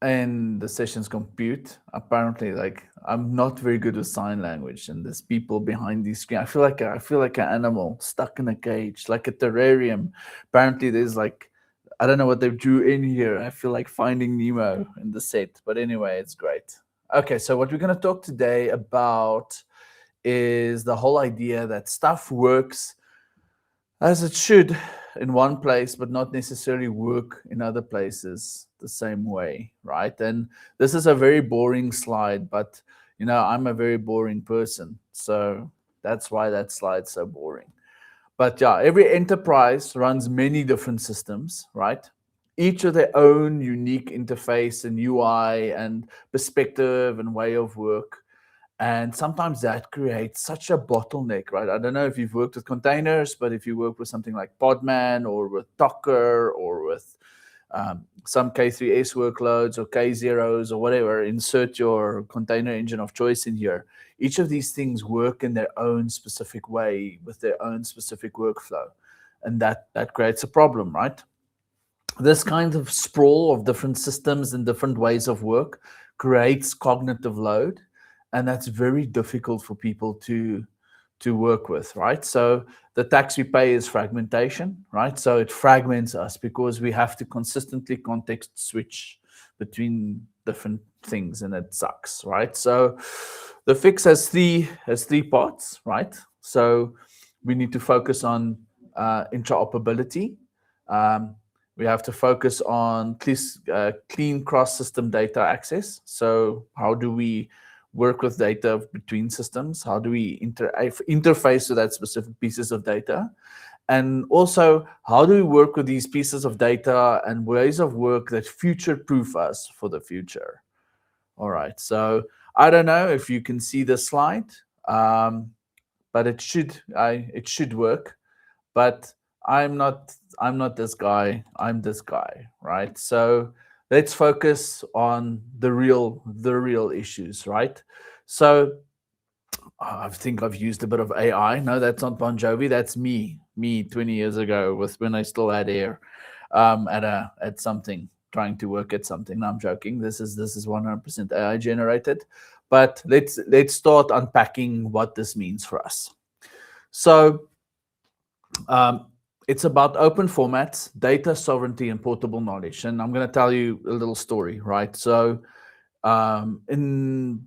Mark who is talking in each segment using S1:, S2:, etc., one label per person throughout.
S1: in the sessions compute, apparently, like, I'm not very good with sign language, and there's people behind these screen. I feel like an animal stuck in a cage, like a terrarium. Apparently, there's like, I don't know what they drew in here. I feel like Finding Nemo in the set, but anyway, it's great. Okay, so what we're gonna talk today about is the whole idea that stuff works as it should in one place, but not necessarily work in other places the same way, right? And this is a very boring slide, but I'm a very boring person, so that's why that slide's so boring. But yeah, every enterprise runs many different systems, right? Each of their own unique interface and UI and perspective and way of work. And sometimes that creates such a bottleneck, right? I don't know if you've worked with containers, but if you work with something like Podman or with Docker or with some K3S workloads or K0s or whatever, insert your container engine of choice in here. Each of these things work in their own specific way with their own specific workflow. And that creates a problem, right? This kind of sprawl of different systems and different ways of work creates cognitive load, and that's very difficult for people to work with, right? So the tax we pay is fragmentation, right? So it fragments us because we have to consistently context switch between different things, and it sucks, right? So the fix has three parts, right? So we need to focus on interoperability. Um, we have to focus on clean cross-system data access. So how do we work with data between systems? How do we interface with that specific pieces of data? And also, how do we work with these pieces of data and ways of work that future-proof us for the future? All right. So I don't know if you can see the slide, but it should work. But I'm not I'm not this guy. I'm this guy, right? So let's focus on the real issues, right? So I think I've used a bit of AI. No, that's not Bon Jovi. That's me 20 years ago, with when I still had hair, at something, trying to work at something. No, I'm joking. This is 100% AI generated. But let's start unpacking what this means for us. So um, it's about open formats, data sovereignty, and portable knowledge. And I'm going to tell you a little story, right? So in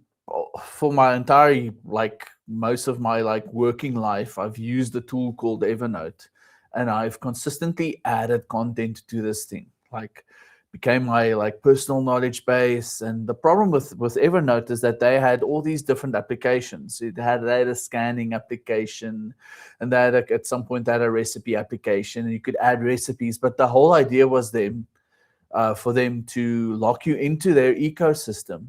S1: for my entire, like, most of my, like, working life, I've used a tool called Evernote, and I've consistently added content to this thing, like, became my, like, personal knowledge base. And the problem with Evernote is that they had all these different applications. They had a scanning application, and they had at some point they had a recipe application, and you could add recipes, but the whole idea was for them to lock you into their ecosystem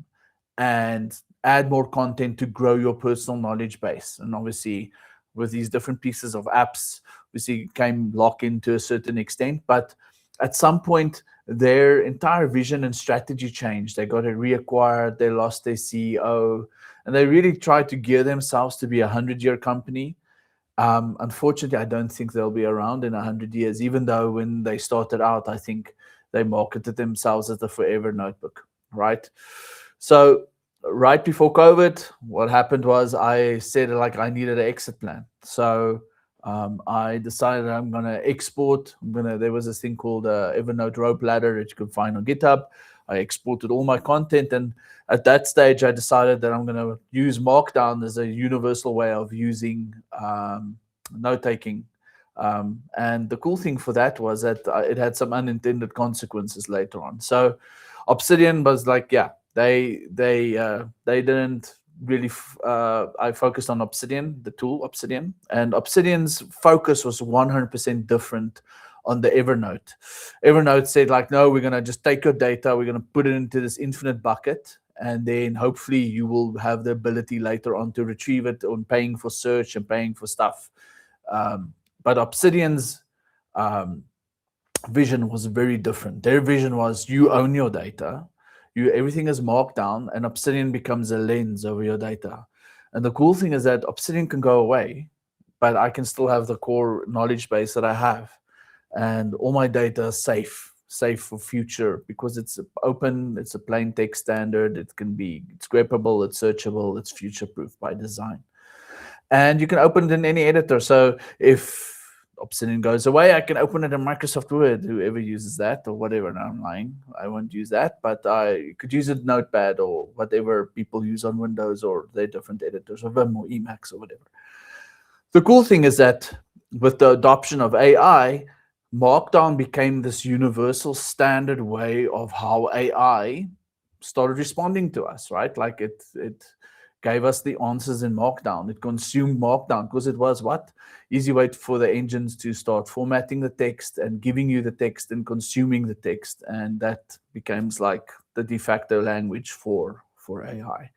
S1: and add more content to grow your personal knowledge base. And obviously, with these different pieces of apps, obviously came lock in to a certain extent. But at some point, their entire vision and strategy changed. They got it reacquired, they lost their CEO, and they really tried to gear themselves to be a 100-year company. Unfortunately, I don't think they'll be around in 100 years, even though when they started out, I think they marketed themselves as the forever notebook, right? So right before COVID, what happened was I said, like, I needed an exit plan. So I decided I'm going to export. There was this thing called Evernote Rope Ladder that you can find on GitHub. I exported all my content, and at that stage, I decided that I'm going to use Markdown as a universal way of using note taking. And the cool thing for that was that it had some unintended consequences later on. So Obsidian was like, yeah, they didn't really. I focused on Obsidian, the tool Obsidian, and Obsidian's focus was 100% different on the Evernote. Evernote said, like, no, we're gonna just take your data, we're gonna put it into this infinite bucket, and then hopefully you will have the ability later on to retrieve it on paying for search and paying for stuff. But Obsidian's um, vision was very different. Their vision was, you own your data, everything is marked down, and Obsidian becomes a lens over your data. And the cool thing is that Obsidian can go away, but I can still have the core knowledge base that I have, and all my data is safe safe for future because it's open, it's a plain text standard, it's scrapable, it's searchable, it's future proof by design. And you can open it in any editor. So if Obsidian goes away, I can open it in Microsoft Word, whoever uses that or whatever. Now I'm lying, I won't use that, but I could use it in Notepad or whatever people use on Windows or their different editors, or Vim or Emacs or whatever. The cool thing is that with the adoption of AI, Markdown became this universal standard way of how AI started responding to us, right? Like it gave us the answers in Markdown. It consumed Markdown because it was what? Easy way for the engines to start formatting the text and giving you the text and consuming the text. And that becomes like the de facto language for AI.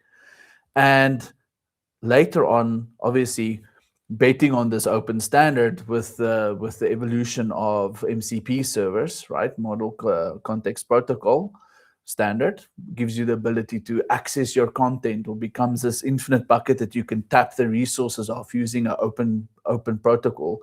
S1: And later on, obviously, betting on this open standard with the evolution of MCP servers, right? Model Context Protocol standard gives you the ability to access your content, or becomes this infinite bucket that you can tap the resources of using an open protocol.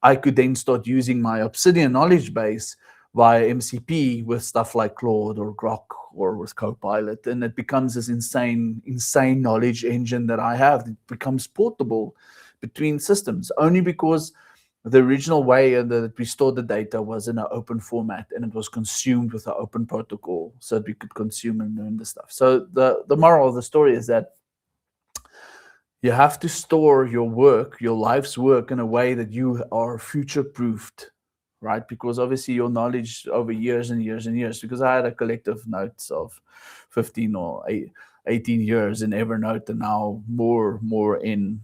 S1: I could then start using my Obsidian knowledge base via MCP with stuff like Claude or Grok or with Copilot, and it becomes this insane knowledge engine that I have. It becomes portable between systems only because the original way that we stored the data was in an open format, and it was consumed with an open protocol so that we could consume and learn the stuff. So the moral of the story is that you have to store your work, your life's work, in a way that you are future-proofed, right? Because obviously your knowledge over years and years and years, because I had a collective notes of 15 or 18 years in Evernote, and now more in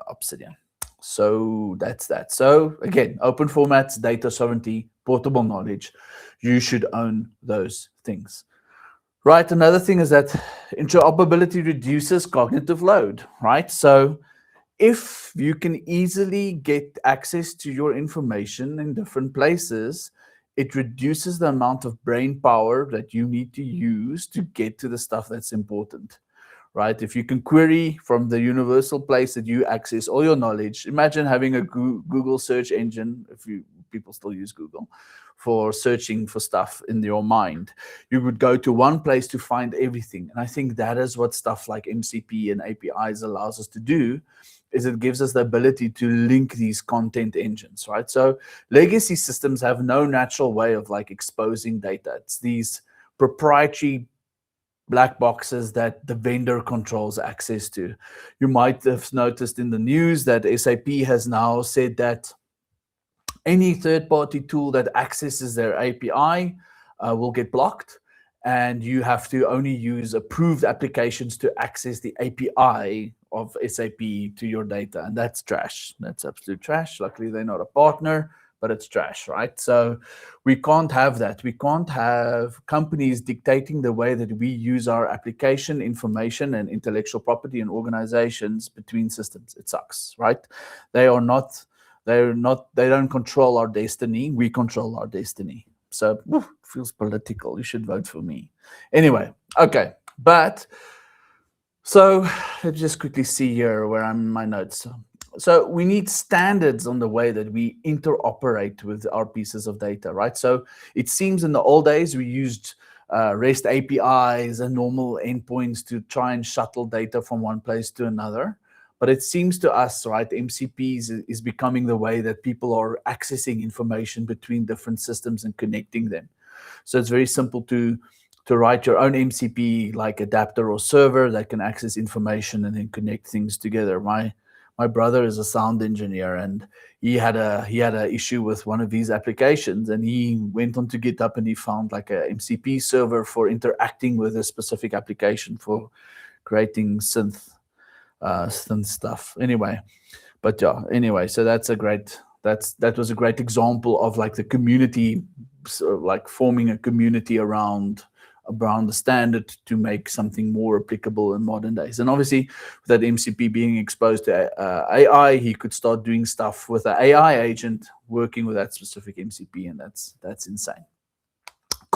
S1: Obsidian. So that's that. So again, open formats, data sovereignty, portable knowledge. You should own those things. Right. Another thing is that interoperability reduces cognitive load, right? So if you can easily get access to your information in different places, it reduces the amount of brain power that you need to use to get to the stuff that's important, right? If you can query from the universal place that you access all your knowledge, imagine having a Google search engine, people still use Google, for searching for stuff in your mind. You would go to one place to find everything. And I think that is what stuff like MCP and APIs allows us to do, is it gives us the ability to link these content engines, right? So legacy systems have no natural way of like exposing data. It's these proprietary black boxes that the vendor controls access to. You might have noticed in the news that SAP has now said that any third-party tool that accesses their API will get blocked, and you have to only use approved applications to access the API of SAP to your data, and that's trash. That's absolute trash. Luckily, they're not a partner, but it's trash, right? So we can't have that. We can't have companies dictating the way that we use our application information and intellectual property and organizations between systems. It sucks, right? They don't control our destiny. We control our destiny. So it feels political. You should vote for me. Anyway, okay. But so let's just quickly see here where I'm in my notes. So we need standards on the way that we interoperate with our pieces of data, right? So it seems in the old days we used REST APIs and normal endpoints to try and shuttle data from one place to another. But it seems to us, right, MCPs is becoming the way that people are accessing information between different systems and connecting them. So it's very simple to write your own MCP, like adapter or server that can access information and then connect things together. My brother is a sound engineer, and he had a issue with one of these applications, and he went onto GitHub and he found like a MCP server for interacting with a specific application for creating synth stuff. Anyway, but yeah, anyway, so that was a great example of like the community, sort of like forming a community around the standard to make something more applicable in modern days. And obviously, with that MCP being exposed to AI, he could start doing stuff with an AI agent working with that specific MCP, and that's insane.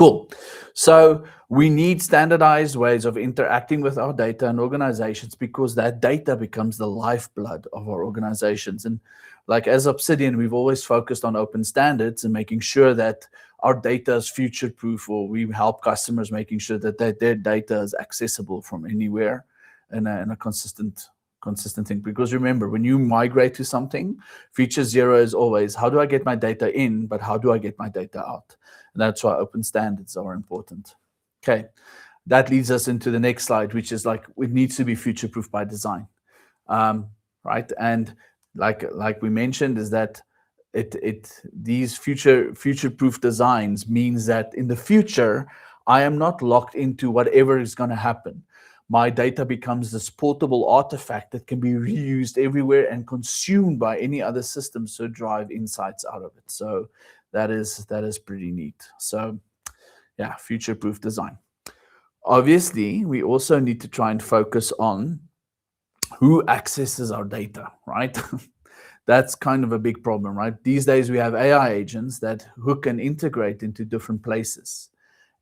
S1: Cool. So we need standardized ways of interacting with our data and organizations, because that data becomes the lifeblood of our organizations. And like as Obsidian, we've always focused on open standards and making sure that our data is future-proof, or we help customers making sure that their data is accessible from anywhere in a consistent thing. Because remember, when you migrate to something, feature zero is always, how do I get my data in, but how do I get my data out? And that's why open standards are important. Okay, that leads us into the next slide, which is like, it needs to be future-proof by design, right? And like we mentioned, is that these future-proof designs means that in the future, I am not locked into whatever is going to happen. My data becomes this portable artifact that can be reused everywhere and consumed by any other system, so drive insights out of it. So that is pretty neat. So yeah, future-proof design. Obviously, we also need to try and focus on who accesses our data, right? That's kind of a big problem, right? These days we have AI agents that hook and integrate into different places.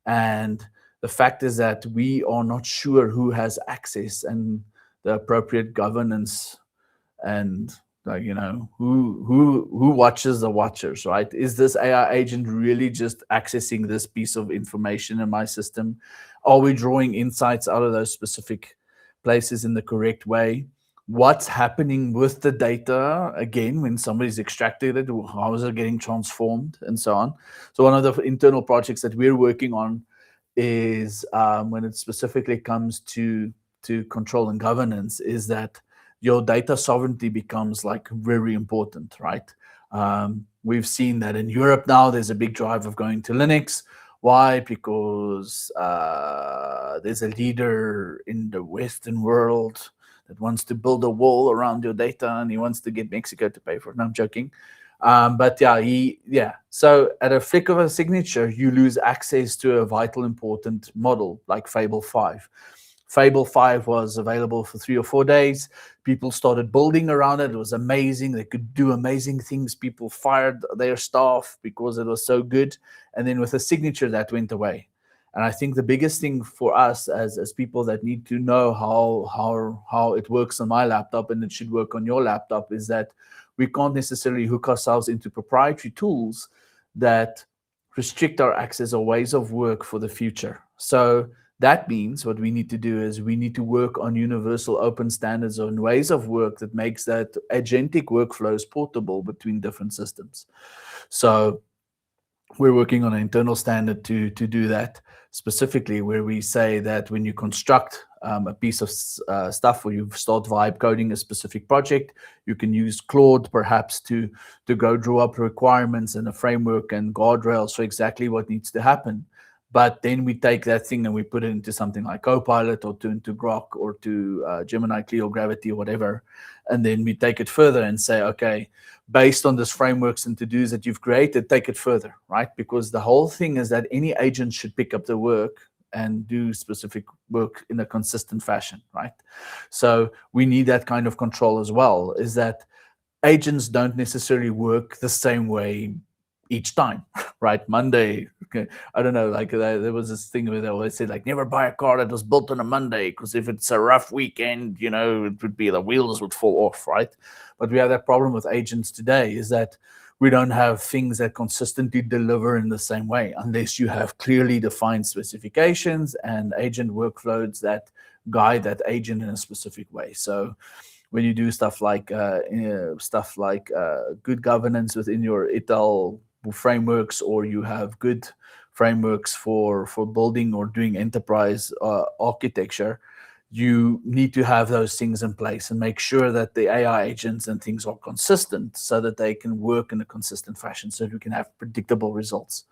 S1: And the fact is that we are not sure who has access and the appropriate governance, and like, you know, who watches the watchers, right? Is this AI agent really just accessing this piece of information in my system? Are we drawing insights out of those specific places in the correct way? What's happening with the data again when somebody's extracted it? How is it getting transformed, and so on? So one of the internal projects that we're working on is when it specifically comes to control and governance, is that your data sovereignty becomes like very important, right? We've seen that in Europe now, there's a big drive of going to Linux. Why? Because there's a leader in the Western world that wants to build a wall around your data, and he wants to get Mexico to pay for it. No, I'm joking. But yeah, so at a flick of a signature, you lose access to a vital, important model like Fable 5. Fable 5 was available for 3 or 4 days. People started building around it. It was amazing. They could do amazing things. People fired their staff because it was so good. And then with a signature, that went away. And I think the biggest thing for us as people that need to know how it works on my laptop, and it should work on your laptop, is that we can't necessarily hook ourselves into proprietary tools that restrict our access or ways of work for the future. So that means what we need to do is we need to work on universal open standards and ways of work that makes that agentic workflows portable between different systems. So we're working on an internal standard to do that, specifically where we say that when you construct a piece of stuff, or you start vibe coding a specific project, you can use Claude perhaps to go draw up requirements and a framework and guardrails for exactly what needs to happen. But then we take that thing and we put it into something like Copilot, or into Grok, or to Gemini, Clio, Gravity, or whatever. And then we take it further and say, okay, based on this frameworks and to-dos that you've created, take it further, right? Because the whole thing is that any agent should pick up the work and do specific work in a consistent fashion, right? So we need that kind of control as well, is that agents don't necessarily work the same way each time, right? Monday, okay, I don't know, like there was this thing where they always say, like, never buy a car that was built on a Monday, because if it's a rough weekend, you know, it would be, the wheels would fall off, right? But we have that problem with agents today, is that we don't have things that consistently deliver in the same way, unless you have clearly defined specifications and agent workflows that guide that agent in a specific way. So when you do stuff like good governance within your ITIL frameworks, or you have good frameworks for building or doing enterprise architecture, you need to have those things in place and make sure that the AI agents and things are consistent, so that they can work in a consistent fashion, so you can have predictable results.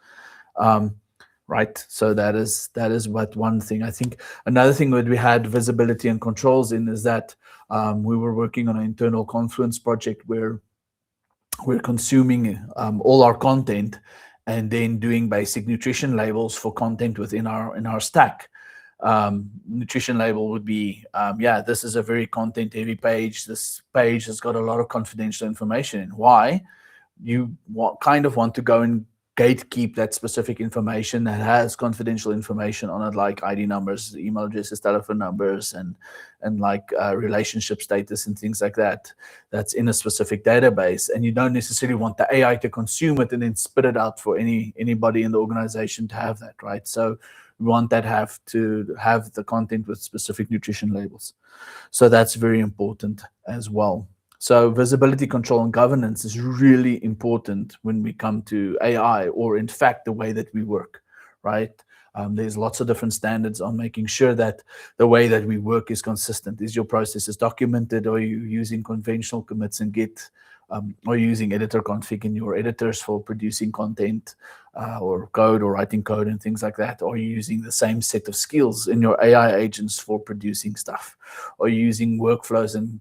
S1: Right, so that is what one thing. I think another thing that we had visibility and controls in is that we were working on an internal Confluence project where we're consuming all our content, and then doing basic nutrition labels for content within our stack. Nutrition label would be, this is a very content heavy page. This page has got a lot of confidential information in. Why? You kind of want to go and gatekeep that specific information that has confidential information on it, like ID numbers, email addresses, telephone numbers, and like relationship status and things like that, that's in a specific database. And you don't necessarily want the AI to consume it and then spit it out for anybody in the organization to have that, right? So we want that to have the content with specific nutrition labels. So that's very important as well. So visibility, control, and governance is really important when we come to AI, or in fact, the way that we work, right? There's lots of different standards on making sure that the way that we work is consistent. Is your processes documented? Are you using conventional commits and Git? Are you using editor config in your editors for producing content or code or writing code and things like that? Are you using the same set of skills in your AI agents for producing stuff? Are you using workflows and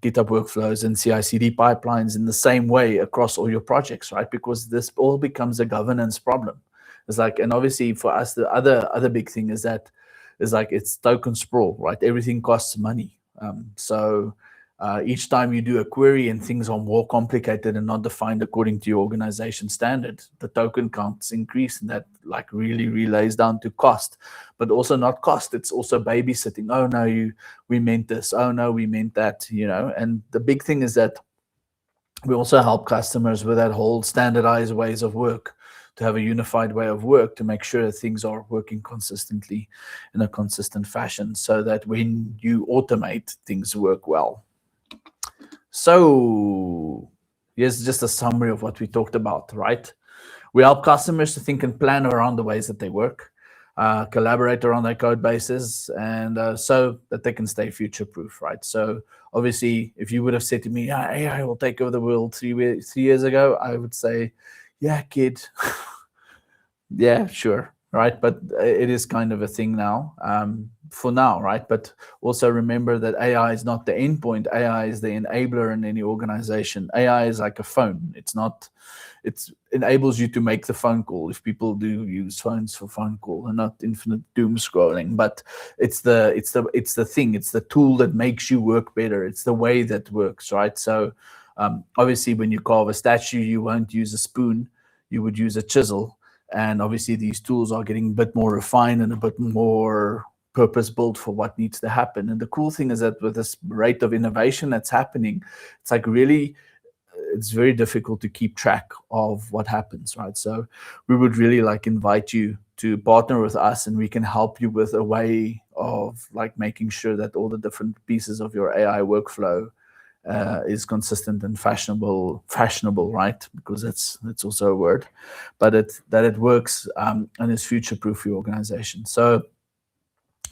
S1: GitHub workflows and CI/CD pipelines in the same way across all your projects, right? Because this all becomes a governance problem. It's like, and obviously for us, the other big thing is that it's token sprawl, right? Everything costs money. So each time you do a query and things are more complicated and not defined according to your organization standard, the token counts increase, and that like really relays down to cost, but also not cost. It's also babysitting. Oh no, we meant this. Oh no, we meant that, you know. And the big thing is that we also help customers with that whole standardized ways of work, to have a unified way of work, to make sure that things are working consistently in a consistent fashion, so that when you automate, things work well. So here's just a summary of what we talked about, right? We help customers to think and plan around the ways that they work, collaborate around their code bases, and so that they can stay future-proof, right? So obviously, if you would have said to me, AI will take over the world 3 years ago, I would say, yeah, kid, yeah, sure, right? But it is kind of a thing now, for now, right? But also remember that AI is not the endpoint. AI is the enabler in any organization. AI is like a phone. It enables you to make the phone call, if people do use phones for phone call and not infinite doom scrolling. But it's the thing. It's the tool that makes you work better. It's the way that works, right? So obviously, when you carve a statue, you won't use a spoon. You would use a chisel. And obviously, these tools are getting a bit more refined and a bit more purpose-built for what needs to happen. And the cool thing is that with this rate of innovation that's happening, it's like really, it's very difficult to keep track of what happens, right? So we would really like invite you to partner with us, and we can help you with a way of like making sure that all the different pieces of your AI workflow is consistent and fashionable, right? Because that's also a word, but that it works and is future-proof for your organization. So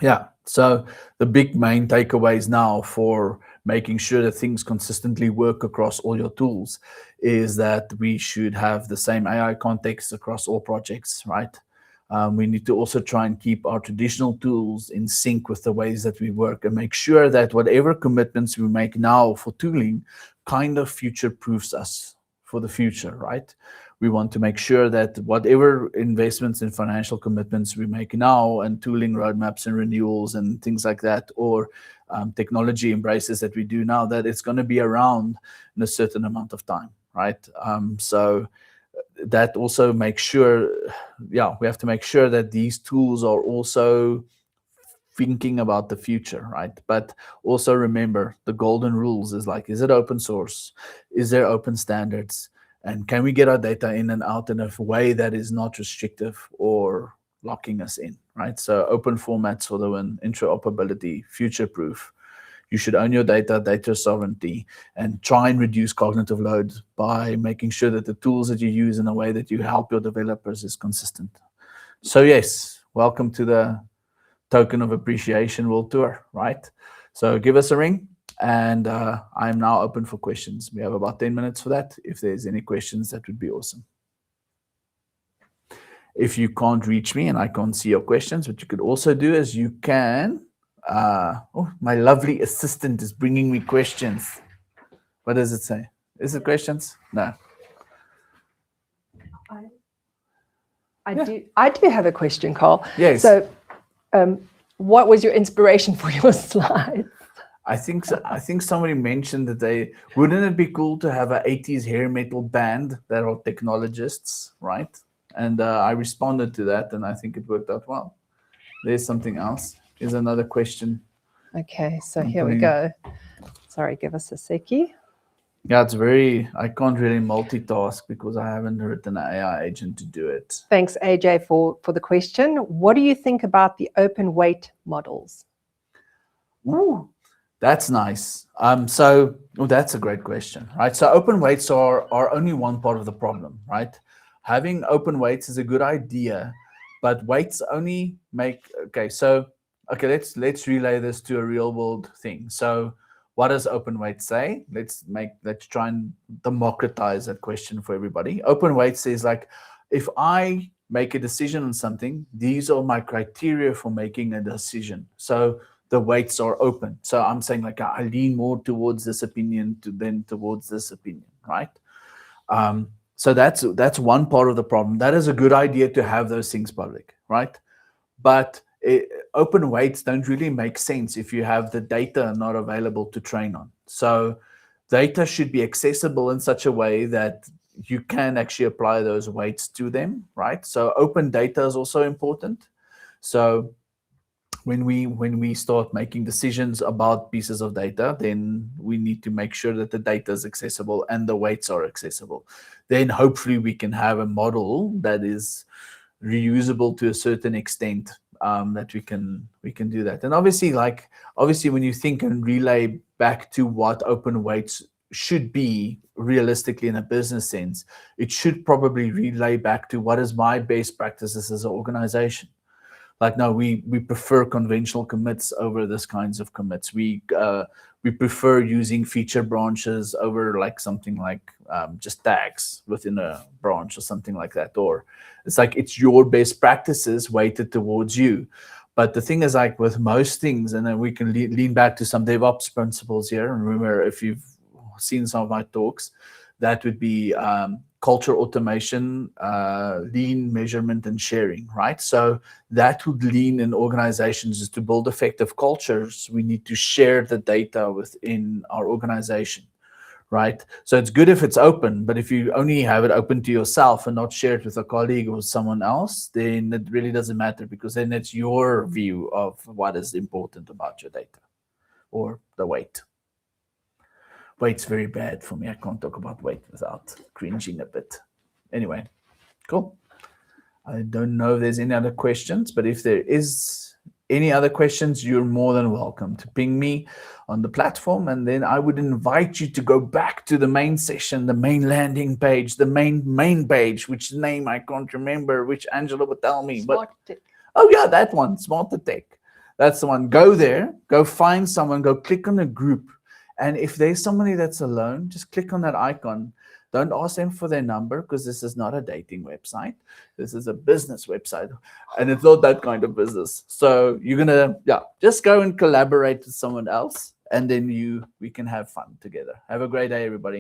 S1: yeah, so the big main takeaways now for making sure that things consistently work across all your tools is that we should have the same AI context across all projects, right? We need to also try and keep our traditional tools in sync with the ways that we work, and make sure that whatever commitments we make now for tooling kind of future-proofs us for the future, right? We want to make sure that whatever investments and financial commitments we make now, and tooling roadmaps and renewals and things like that, or technology embraces that we do now, that it's going to be around in a certain amount of time, right? So that also makes sure, yeah, we have to make sure that these tools are also thinking about the future, right? But also remember, the golden rules is like, is it open source? Is there open standards? And can we get our data in and out in a way that is not restrictive or locking us in, right? So open formats for the win, interoperability, future-proof. You should own your data sovereignty, and try and reduce cognitive load by making sure that the tools that you use in a way that you help your developers is consistent. So yes, welcome to the Token of Appreciation World Tour, right? So give us a ring, and I'm now open for questions. We have about 10 minutes for that. If there's any questions, that would be awesome. If you can't reach me and I can't see your questions, what you could also do is you can, oh, my lovely assistant is bringing me questions. What does it say? Is it questions? No.
S2: I do have a question, Karl.
S1: Yes.
S2: So what was your inspiration for your slides?
S1: I think so, I think somebody mentioned that wouldn't it be cool to have an 80s hair metal band that are technologists, right? And I responded to that, and I think it worked out well. There's something else. Here's another question.
S2: Okay, so here we go. Sorry, give us a seckie.
S1: Yeah, I can't really multitask because I haven't written an AI agent to do it.
S2: Thanks, AJ, for the question. What do you think about the open weight models?
S1: Ooh, that's nice. That's a great question, right? So open weights are only one part of the problem, right? Having open weights is a good idea, but weights only make let's relay this to a real world thing. So what does open weight say? Let's try and democratize that question for everybody. Open weight says, like, if I make a decision on something, these are my criteria for making a decision. So the weights are open. So I'm saying, like, I lean more towards this opinion than towards this opinion, right? So that's one part of the problem. That is a good idea to have those things public, right? But open weights don't really make sense if you have the data not available to train on. So data should be accessible in such a way that you can actually apply those weights to them, right? So open data is also important. So when we start making decisions about pieces of data, then we need to make sure that the data is accessible and the weights are accessible. Then hopefully we can have a model that is reusable to a certain extent, that we can do that. And obviously when you think and relay back to what open weights should be realistically in a business sense, it should probably relay back to what is my best practices as an organization. Like, no, we prefer conventional commits over this kinds of commits. We prefer using feature branches over like something like just tags within a branch or something like that. Or it's like it's your best practices weighted towards you. But the thing is, like with most things, and then we can lean back to some DevOps principles here. And remember, if you've seen some of my talks, that would be culture automation, lean measurement and sharing, right? So that would lean in organizations is to build effective cultures. We need to share the data within our organization, right? So it's good if it's open, but if you only have it open to yourself and not share it with a colleague or someone else, then it really doesn't matter, because then it's your view of what is important about your data or the weight. Weight's very bad for me. I can't talk about weight without cringing a bit. Anyway, cool. I don't know if there's any other questions, but if there is any other questions, you're more than welcome to ping me on the platform. And then I would invite you to go back to the main session, the main landing page, the main page, which name I can't remember, which Angela would tell me.
S2: Smart Tech.
S1: Oh yeah, that one, Smart Tech. That's the one. Go there, go find someone, go click on a group. And if there's somebody that's alone, just click on that icon. Don't ask them for their number, because this is not a dating website. This is a business website, and it's not that kind of business. So you're gonna, just go and collaborate with someone else, and then we can have fun together. Have a great day, everybody.